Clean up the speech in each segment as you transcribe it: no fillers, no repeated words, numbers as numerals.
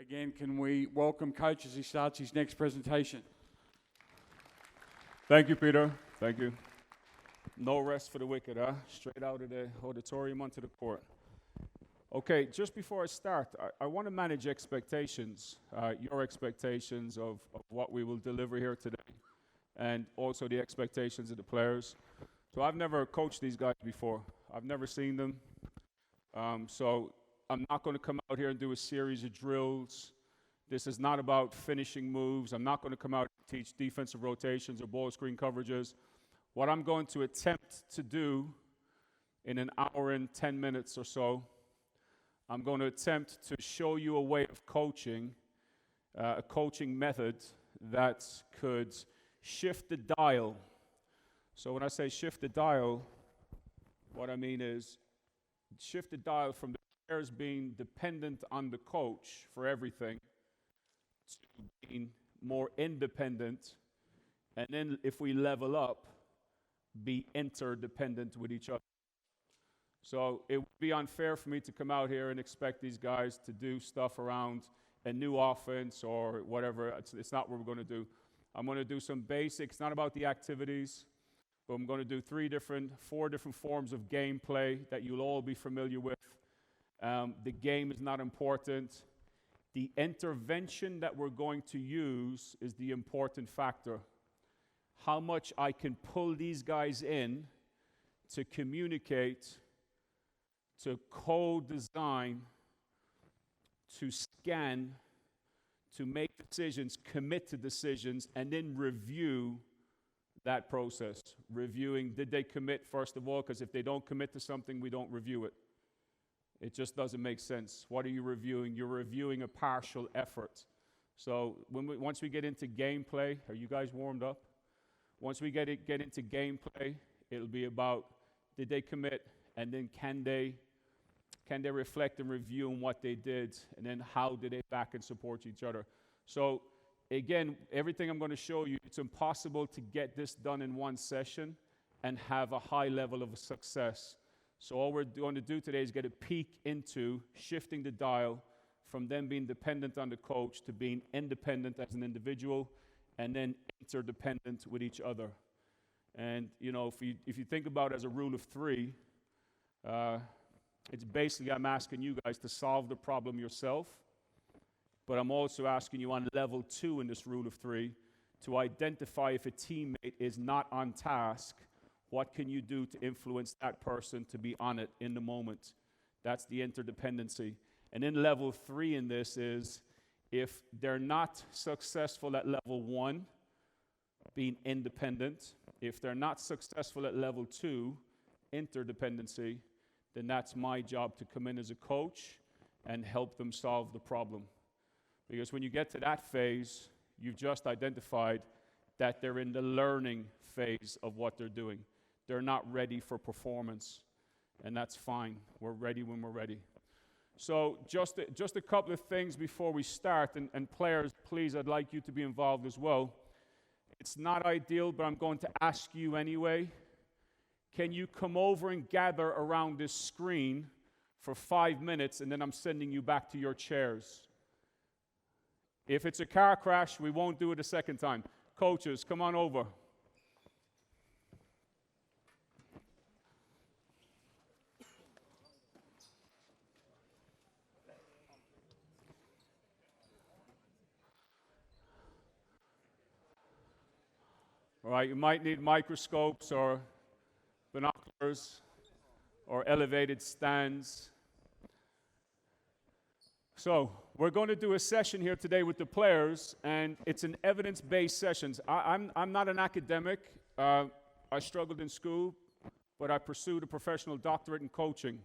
Again, can we welcome Coach as he starts his next presentation? Thank you, Peter. Thank you. No rest for the wicked, huh? Straight out of the auditorium onto the court. Okay, just before I start, I want to manage expectations, your expectations of what we will deliver here today, and also the expectations of the players. So I've never coached these guys before. I've never seen them. So I'm not going to come out here and do a series of drills. This is not about finishing moves. I'm not going to come out and teach defensive rotations or ball screen coverages. What I'm going to attempt to do in an hour and 10 minutes or so, I'm going to attempt to show you a way of coaching, a coaching method that could shift the dial. So when I say shift the dial, what I mean is shift the dial from the players being dependent on the coach for everything to being more independent, and then if we level up, be interdependent with each other. So it would be unfair for me to come out here and expect these guys to do stuff around a new offense or whatever. It's not what we're going to do. I'm going to do some basics, not about the activities, but I'm going to do four different forms of gameplay that you'll all be familiar with. The game is not important. The intervention that we're going to use is the important factor. How much I can pull these guys in to communicate, to co-design, to scan, to make decisions, commit to decisions, and then review that process. Reviewing, did they commit, first of all? Because if they don't commit to something, we don't review it. It just doesn't make sense. What are you reviewing? You're reviewing a partial effort. So once we get into gameplay, are you guys warmed up? Once we get into gameplay, it'll be about, did they commit? And then can they reflect and review on what they did? And then how did they back and support each other? So again, everything I'm going to show you, it's impossible to get this done in one session and have a high level of success. So all we're going to do today is get a peek into shifting the dial from them being dependent on the coach to being independent as an individual and then interdependent with each other. And, you know, if you think about it as a rule of three, it's basically I'm asking you guys to solve the problem yourself, but I'm also asking you on level 2 in this rule of three to identify if a teammate is not on task. What can you do to influence that person to be on it in the moment? That's the interdependency. And then level 3 in this is if they're not successful at level 1, being independent, if they're not successful at level 2, interdependency, then that's my job to come in as a coach and help them solve the problem. Because when you get to that phase, you've just identified that they're in the learning phase of what they're doing. They're not ready for performance, and that's fine. We're ready when we're ready. So just a couple of things before we start, and players, please, I'd like you to be involved as well. It's not ideal, but I'm going to ask you anyway. Can you come over and gather around this screen for 5 minutes, and then I'm sending you back to your chairs? If it's a car crash, we won't do it a second time. Coaches, come on over. All right, you might need microscopes or binoculars or elevated stands. So we're going to do a session here today with the players, and it's an evidence-based session. I'm not an academic. I struggled in school, but I pursued a professional doctorate in coaching.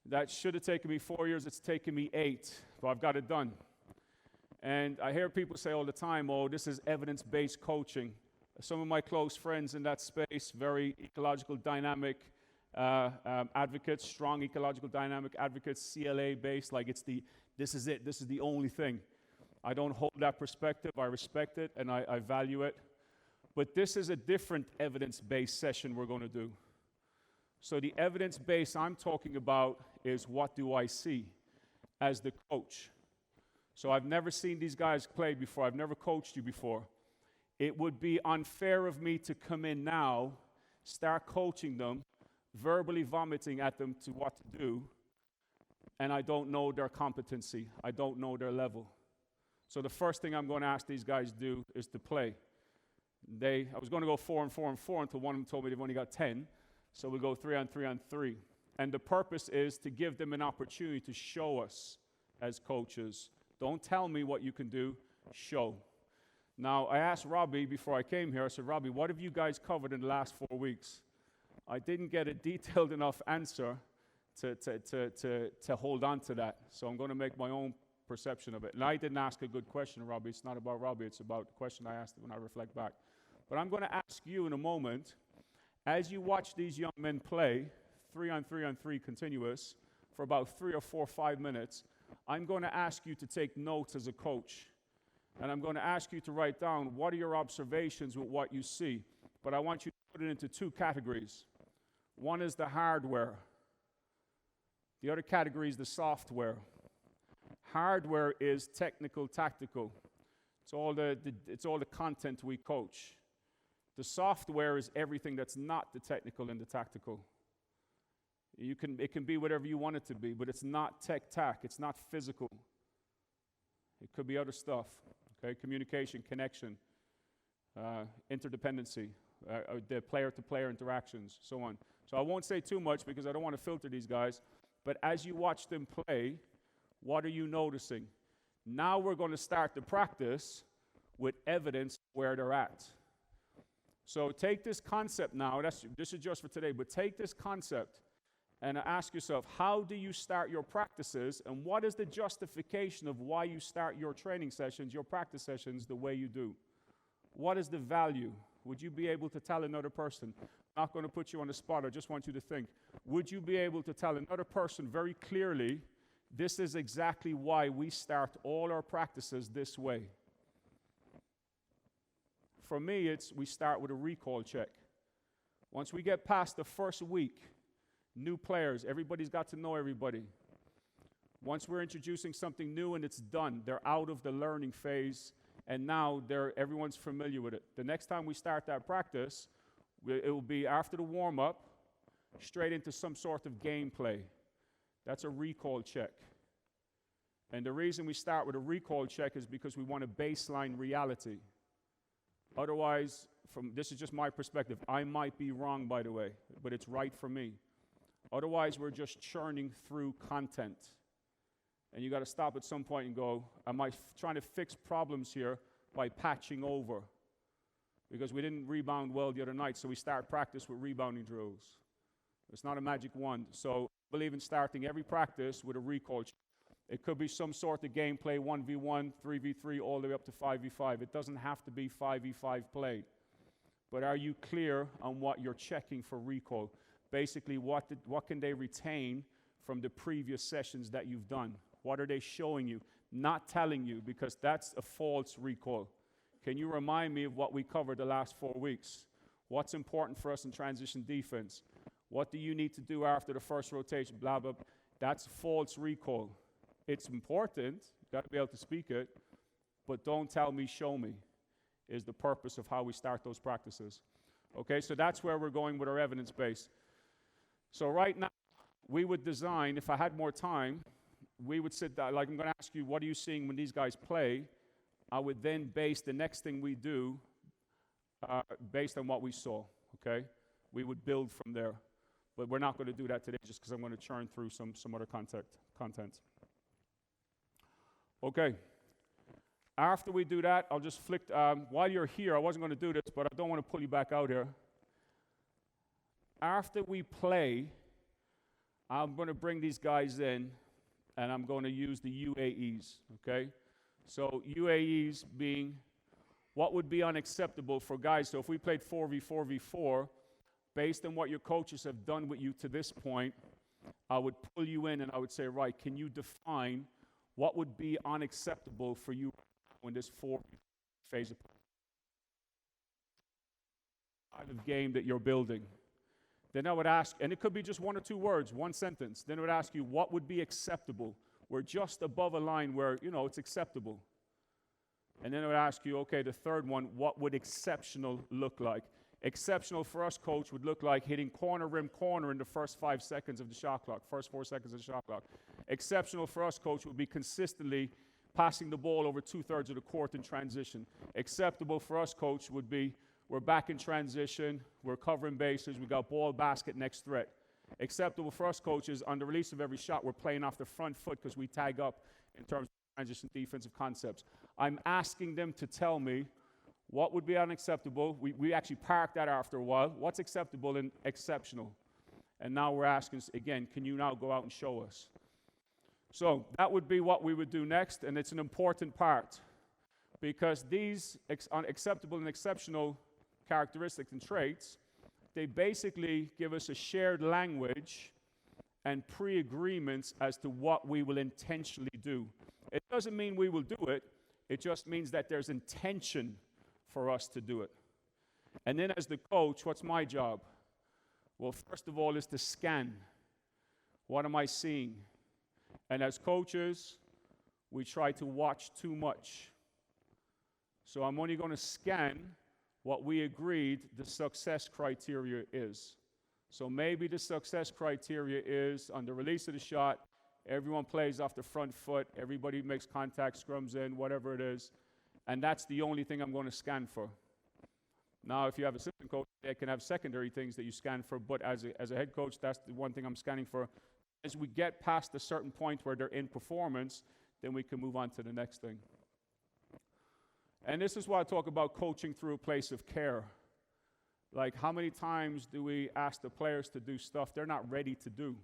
That should have taken me 4 years. It's taken me 8, but I've got it done. And I hear people say all the time, oh, this is evidence-based coaching. Some of my close friends in that space, very ecological dynamic advocates, strong ecological dynamic advocates, CLA-based, like this is it, this is the only thing. I don't hold that perspective. I respect it and I value it. But this is a different evidence-based session we're going to do. So the evidence-based I'm talking about is what do I see as the coach. So I've never seen these guys play before. I've never coached you before. It would be unfair of me to come in now, start coaching them, verbally vomiting at them to what to do, and I don't know their competency. I don't know their level. So the first thing I'm going to ask these guys to do is to play. I was going to go 4 and 4 and 4 until one of them told me they've only got 10. So we'll go 3 on 3 on 3. And the purpose is to give them an opportunity to show us as coaches. Don't tell me what you can do, show. Now, I asked Robbie before I came here, I said, Robbie, what have you guys covered in the last 4 weeks? I didn't get a detailed enough answer to hold on to that. So I'm going to make my own perception of it. And I didn't ask a good question, Robbie. It's not about Robbie. It's about the question I asked when I reflect back. But I'm going to ask you in a moment, as you watch these young men play, 3 on 3 on 3 continuous, for about 3 or 4 or 5 minutes, I'm going to ask you to take notes as a coach. And I'm going to ask you to write down what are your observations with what you see. But I want you to put it into 2 categories. One is the hardware. The other category is the software. Hardware is technical, tactical. It's all the content we coach. The software is everything that's not the technical and the tactical. It can be whatever you want it to be, but it's not tech-tac. It's not physical. It could be other stuff. Okay, communication, connection, interdependency, the player-to-player interactions, so on. So I won't say too much because I don't want to filter these guys. But as you watch them play, what are you noticing? Now we're going to start the practice with evidence where they're at. So take this concept now. This is just for today, but take this concept and ask yourself, how do you start your practices, and what is the justification of why you start your training sessions, your practice sessions, the way you do? What is the value? Would you be able to tell another person? I'm not going to put you on the spot. I just want you to think. Would you be able to tell another person very clearly, this is exactly why we start all our practices this way? For me, we start with a recall check. Once we get past the first week, new players, everybody's got to know everybody. Once we're introducing something new and it's done, they're out of the learning phase, and now everyone's familiar with it. The next time we start that practice, it will be after the warm-up, straight into some sort of gameplay. That's a recall check. And the reason we start with a recall check is because we want a baseline reality. Otherwise, this is just my perspective. I might be wrong, by the way, but it's right for me. Otherwise, we're just churning through content. And you got to stop at some point and go, am I trying to fix problems here by patching over? Because we didn't rebound well the other night, so we start practice with rebounding drills. It's not a magic wand. So I believe in starting every practice with a recall check. It could be some sort of gameplay, 1v1, 3v3, all the way up to 5v5. It doesn't have to be 5v5 play. But are you clear on what you're checking for recall? Basically, what can they retain from the previous sessions that you've done? What are they showing you? Not telling you, because that's a false recall. Can you remind me of what we covered the last 4 weeks? What's important for us in transition defense? What do you need to do after the first rotation? Blah, blah. That's false recall. It's important. You've got to be able to speak it. But don't tell me, show me, is the purpose of how we start those practices. Okay, so that's where we're going with our evidence base. So right now, we would design, if I had more time, we would sit down, like I'm going to ask you, what are you seeing when these guys play? I would then base the next thing we do based on what we saw, okay? We would build from there. But we're not going to do that today just because I'm going to churn through some other content. Okay. After we do that, I'll just flick, while you're here, I wasn't going to do this, but I don't want to pull you back out here. After we play, I'm going to bring these guys in, and I'm going to use the UAEs, okay? So UAEs being what would be unacceptable for guys. So if we played 4v4v4, based on what your coaches have done with you to this point, I would pull you in and I would say, right, can you define what would be unacceptable for you in this 4 phase of game that you're building? Then I would ask, and it could be just 1 or 2 words, 1 sentence. Then I would ask you, what would be acceptable? We're just above a line where, it's acceptable. And then I would ask you, okay, the third one, what would exceptional look like? Exceptional for us, coach, would look like hitting corner, rim, corner in the first 5 seconds of the shot clock, first 4 seconds of the shot clock. Exceptional for us, coach, would be consistently passing the ball over 2/3 of the court in transition. Acceptable for us, coach, would be we're back in transition, we're covering bases, we got ball, basket, next threat. Acceptable for us, coaches, on the release of every shot, we're playing off the front foot because we tag up in terms of transition defensive concepts. I'm asking them to tell me what would be unacceptable. We actually parked that after a while. What's acceptable and exceptional? And now we're asking, again, can you now go out and show us? So that would be what we would do next, and it's an important part because these unacceptable and exceptional characteristics and traits, they basically give us a shared language and pre-agreements as to what we will intentionally do. It doesn't mean we will do it. It just means that there's intention for us to do it. And then as the coach, what's my job? Well, first of all, is to scan. What am I seeing? And as coaches, we try to watch too much. So I'm only going to scan what we agreed the success criteria is. So maybe the success criteria is on the release of the shot, everyone plays off the front foot, everybody makes contact, scrums in, whatever it is, and that's the only thing I'm going to scan for. Now, if you have a assistant coach, they can have secondary things that you scan for, but as a head coach, that's the one thing I'm scanning for. As we get past a certain point where they're in performance, then we can move on to the next thing. And this is why I talk about coaching through a place of care. Like, how many times do we ask the players to do stuff they're not ready to do?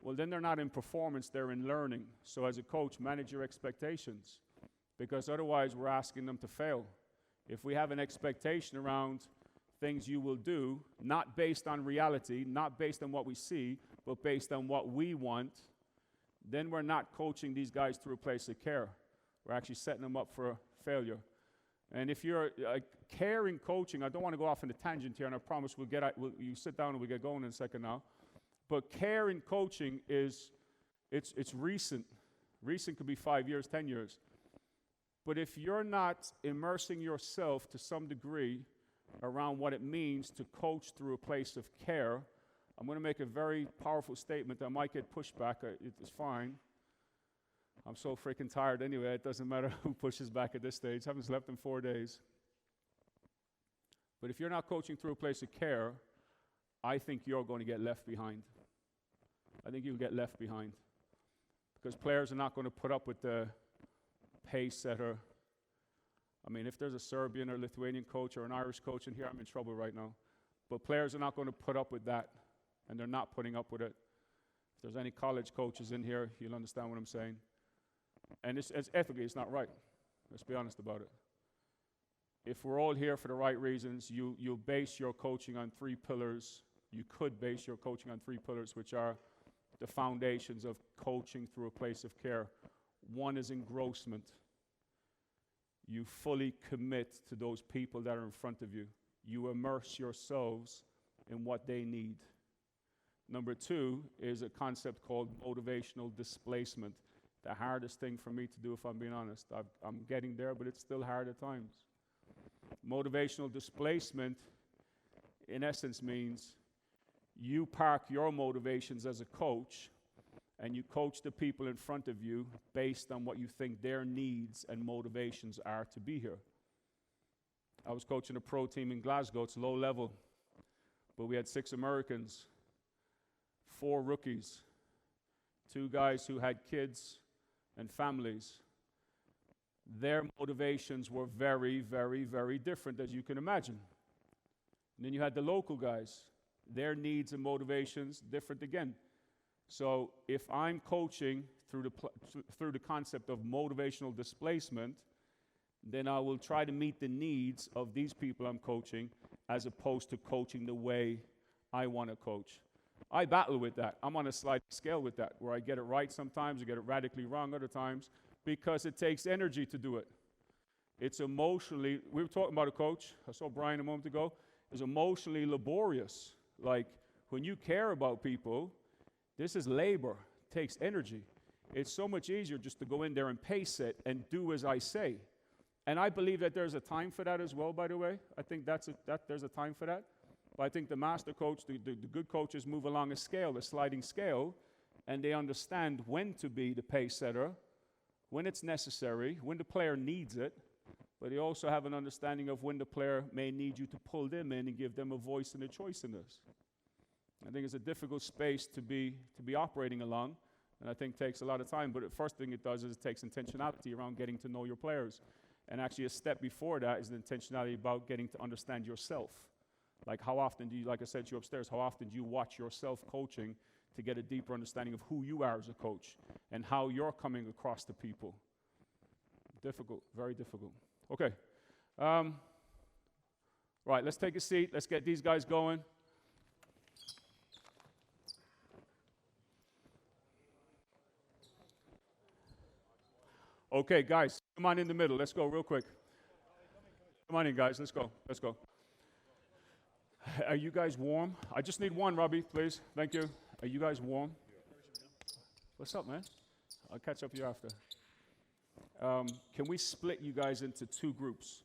Well, then they're not in performance, they're in learning. So as a coach, manage your expectations, because otherwise we're asking them to fail. If we have an expectation around things you will do, not based on reality, not based on what we see, but based on what we want, then we're not coaching these guys through a place of care. We're actually setting them up for failure. And if you're caring coaching, I don't want to go off on a tangent here, and I promise you sit down and we'll get going in a second now. But care in coaching it's recent. Recent could be 5 years, 10 years. But if you're not immersing yourself to some degree around what it means to coach through a place of care, I'm going to make a very powerful statement that might get pushback. It's fine. I'm so freaking tired anyway. It doesn't matter who pushes back at this stage. I haven't slept in 4 days. But if you're not coaching through a place of care, I think you're going to get left behind. I think you'll get left behind. Because players are not going to put up with the pace setter. I mean, if there's a Serbian or Lithuanian coach or an Irish coach in here, I'm in trouble right now. But players are not going to put up with that, and they're not putting up with it. If there's any college coaches in here, you'll understand what I'm saying. And it's ethically, it's not right. Let's be honest about it. If we're all here for the right reasons, you'll base your coaching on 3 pillars. You could base your coaching on 3 pillars, which are the foundations of coaching through a place of care. One is engrossment. You fully commit to those people that are in front of you. You immerse yourselves in what they need. Number 2 is a concept called motivational displacement. The hardest thing for me to do, if I'm being honest. I'm getting there, but it's still hard at times. Motivational displacement, in essence, means you park your motivations as a coach, and you coach the people in front of you based on what you think their needs and motivations are to be here. I was coaching a pro team in Glasgow. It's low level, but we had 6 Americans, 4 rookies, 2 guys who had kids and families. Their motivations were very, very, very different, as you can imagine. And then you had the local guys. Their needs and motivations different again. So if I'm coaching through the concept of motivational displacement, then I will try to meet the needs of these people I'm coaching as opposed to coaching the way I want to coach. I battle with that. I'm on a sliding scale with that, where I get it right sometimes, I get it radically wrong other times, because it takes energy to do it. It's emotionally, we were talking about a coach, I saw Brian a moment ago, is emotionally laborious. Like, when you care about people, this is labor. It takes energy. It's so much easier just to go in there and pace it and do as I say. And I believe that there's a time for that as well, by the way. I think that there's a time for that. But I think the master coach, the good coaches move along a scale, a sliding scale, and they understand when to be the pace setter, when it's necessary, when the player needs it, but they also have an understanding of when the player may need you to pull them in and give them a voice and a choice in this. I think it's a difficult space to be operating along, and I think takes a lot of time. But the first thing it does is it takes intentionality around getting to know your players. And actually a step before that is the intentionality about getting to understand yourself. Like how often do you, like I said to you upstairs, how often do you watch yourself coaching to get a deeper understanding of who you are as a coach and how you're coming across to people? Difficult, very difficult. Okay. Right, let's take a seat. Let's get these guys going. Okay, guys, come on in the middle. Let's go real quick. Come on in, guys. Let's go. Let's go. Are you guys warm? I just need one, Robbie, please. Thank you. Are you guys warm? What's up, man? I'll catch up with you after. Can we split you guys into two groups?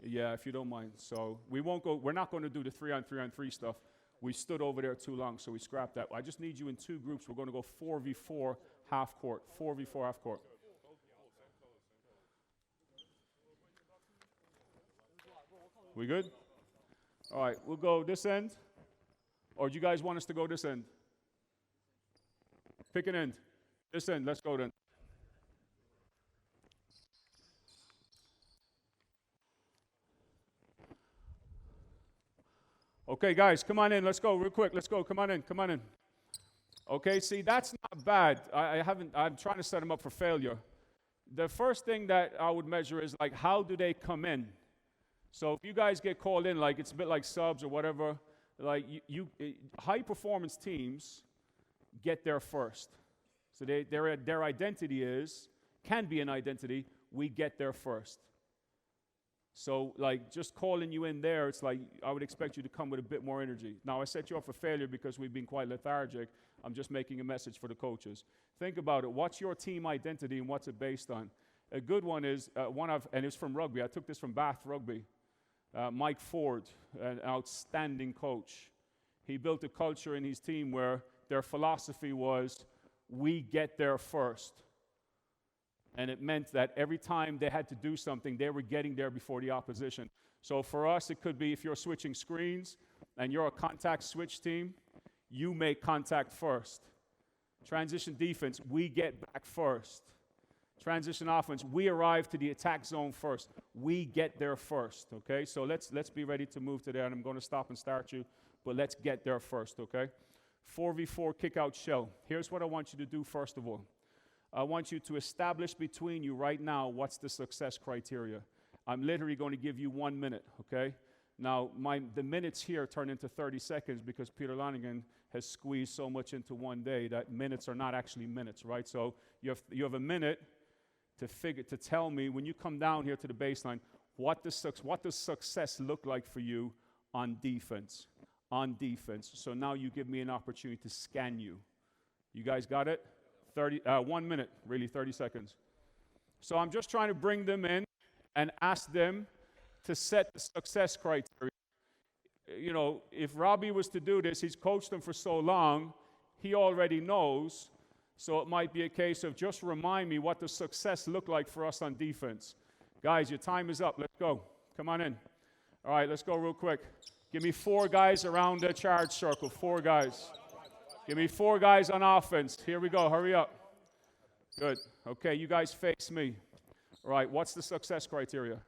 Yeah, if you don't mind. So we're not going to do the 3-on-3-on-3 stuff. We stood over there too long, so we scrapped that. I just need you in two groups. We're going to go 4v4 half court. 4v4 half court. We good? All right, we'll go this end. Or do you guys want us to go this end? Pick an end. This end, let's go then. Okay, guys, come on in. Let's go real quick. Let's go. Come on in. Come on in. Okay, see, that's not bad. I'm trying to set them up for failure. The first thing that I would measure is, like, how do they come in? So if you guys get called in, like it's a bit like subs or whatever, like high-performance teams get there first. So their identity can be an identity, we get there first. So like just calling you in there, it's like I would expect you to come with a bit more energy. Now I set you up for failure because we've been quite lethargic. I'm just making a message for the coaches. Think about it. What's your team identity and what's it based on? A good one is, and it's from rugby. I took this from Bath Rugby. Mike Ford, an outstanding coach. He built a culture in his team where their philosophy was, we get there first. And it meant that every time they had to do something, they were getting there before the opposition. So for us, it could be if you're switching screens and you're a contact switch team, you make contact first. Transition defense, we get back first. Transition offense, we arrive to the attack zone first. We get there first, okay? So let's be ready to move to there, and I'm going to stop and start you, but let's get there first, okay? 4v4 kick-out shell. Here's what I want you to do first of all. I want you to establish between you right now what's the success criteria. I'm literally going to give you 1 minute, okay? Now, the minutes here turn into 30 seconds because Peter Lonigan has squeezed so much into one day that minutes are not actually minutes, right? So you have a minute to tell me when you come down here to the baseline, what does success look like for you on defense? On defense. So now you give me an opportunity to scan you. You guys got it? 1 minute, really 30 seconds. So I'm just trying to bring them in and ask them to set the success criteria. You know, if Robbie was to do this, he's coached them for so long, he already knows. So it might be a case of just remind me what does success look like for us on defense. Guys, your time is up. Let's go. Come on in. All right, let's go real quick. Give me 4 guys around the charge circle. 4 guys. Give me 4 guys on offense. Here we go. Hurry up. Good. Okay, you guys face me. All right, what's the success criteria?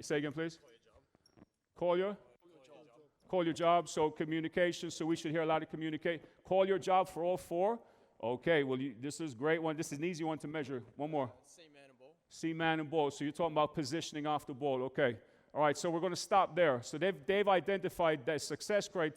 Say again, please. Call your job. So communication. So we should hear a lot of communicate. Call your job for all 4. Okay, well, this is a great one. This is an easy one to measure. One more. See man and ball. So you're talking about positioning off the ball. Okay. All right, so we're going to stop there. So they've identified that success criteria.